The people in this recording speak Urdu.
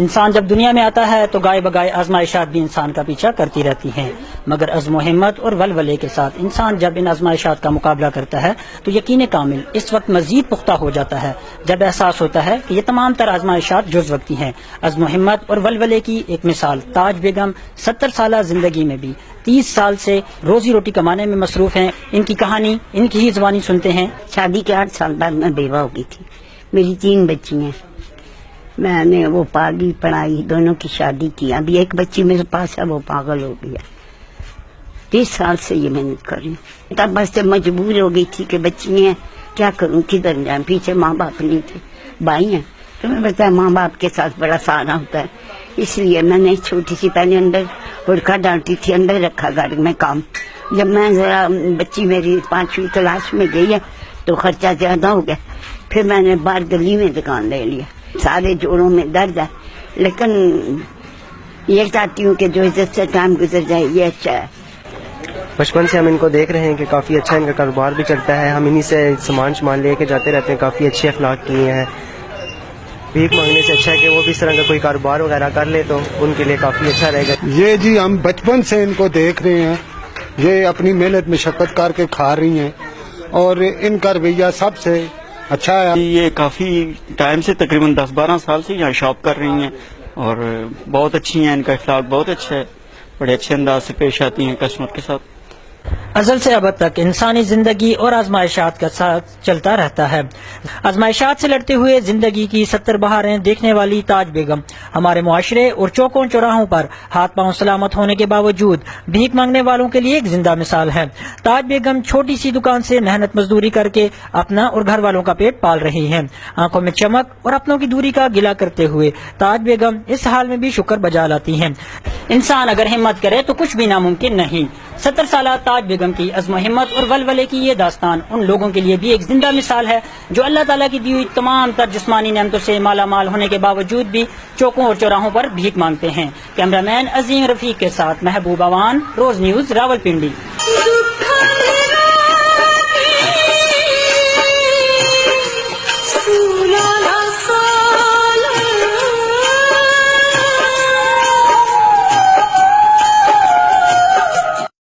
انسان جب دنیا میں آتا ہے تو گائے بگائے آزمائشات بھی انسان کا پیچھا کرتی رہتی ہیں، مگر عزم و ہمت اور ولولے کے ساتھ انسان جب ان آزمائشات کا مقابلہ کرتا ہے تو یقین کامل اس وقت مزید پختہ ہو جاتا ہے جب احساس ہوتا ہے کہ یہ تمام تر آزمائشات جز وقتی ہیں۔ عزم و ہمت اور ولولے کی ایک مثال تاج بیگم 70 سالہ زندگی میں بھی 30 سال سے روزی روٹی کمانے میں مصروف ہیں۔ ان کی کہانی ان کی ہی زبانی سنتے ہیں۔ شادی کے 8 سال بعد میں بیوہ ہو گئی تھی، میری 3 بچی ہیں، میں نے وہ پالی پڑھائی، دونوں کی شادی کی۔ ابھی ایک بچی میرے پاس ہے، وہ پاگل ہو گیا۔ 30 سال سے یہ محنت کر رہی ہوں، تب بس سے مجبور ہو گئی تھی کہ بچی ہیں کیا کروں، کدھر جائیں، پیچھے ماں باپ نہیں تھے، بھائی ہیں، تمہیں پتہ ہے ماں باپ کے ساتھ بڑا سہارا ہوتا ہے، اس لیے میں نے چھوٹی سی پہلے اندر برقع ڈالتی تھی، اندر رکھا گھر میں کام۔ جب میں ذرا بچی میری 5ویں کلاس میں گئی ہے تو خرچہ زیادہ ہو گیا، پھر میں نے باہر گلی میں دکان لے لیا۔ سارے جوڑوں میں درد ہے، لیکن یہ چاہتی ہوں کہ جو عزت سے ٹائم گزر جائے یہ اچھا ہے۔ بچپن سے ہم ان کو دیکھ رہے ہیں کہ کافی اچھا ان کا کاروبار بھی چلتا ہے، ہم انہی سے سامان لے کے جاتے رہتے ہیں، کافی اچھے اخلاق کیے ہیں۔ بھیک مانگنے سے اچھا ہے کہ وہ بھی اس طرح کا کوئی کاروبار وغیرہ کر لے تو ان کے لیے کافی اچھا رہے گا۔ یہ جی ہم بچپن سے ان کو دیکھ رہے ہیں، یہ اپنی محنت مشقت کر کے کھا رہی ہیں اور ان کا رویہ سب سے اچھا ہے۔ یہ کافی ٹائم سے تقریباً 10-12 سال سے یہاں شاپ کر رہی ہیں اور بہت اچھی ہیں، ان کا اخلاق بہت اچھا ہے، بڑے اچھے انداز سے پیش آتی ہیں کسٹمر کے ساتھ۔ ازل سے ابد تک انسانی زندگی اور آزمائشات کا ساتھ چلتا رہتا ہے۔ آزمائشات سے لڑتے ہوئے زندگی کی 70 بہاریں دیکھنے والی تاج بیگم ہمارے معاشرے اور چوکوں چوراہوں پر ہاتھ پاؤں سلامت ہونے کے باوجود بھیک مانگنے والوں کے لیے ایک زندہ مثال ہے۔ تاج بیگم چھوٹی سی دکان سے محنت مزدوری کر کے اپنا اور گھر والوں کا پیٹ پال رہی ہیں۔ آنکھوں میں چمک اور اپنوں کی دوری کا گلہ کرتے ہوئے تاج بیگم اس حال میں بھی شکر بجا لاتی ہیں۔ انسان اگر ہمت کرے تو کچھ بھی ناممکن نہیں۔ 70 سالہ تاج بیگم کی عزم و ہمت اور ولولے کی یہ داستان ان لوگوں کے لیے بھی ایک زندہ مثال ہے جو اللہ تعالیٰ کی دی ہوئی تمام تر جسمانی نعمتوں سے مالا مال ہونے کے باوجود بھی چوکوں اور چوراہوں پر بھیک مانگتے ہیں۔ کیمرہ مین عظیم رفیق کے ساتھ محبوب اوان، روز نیوز، راولپنڈی۔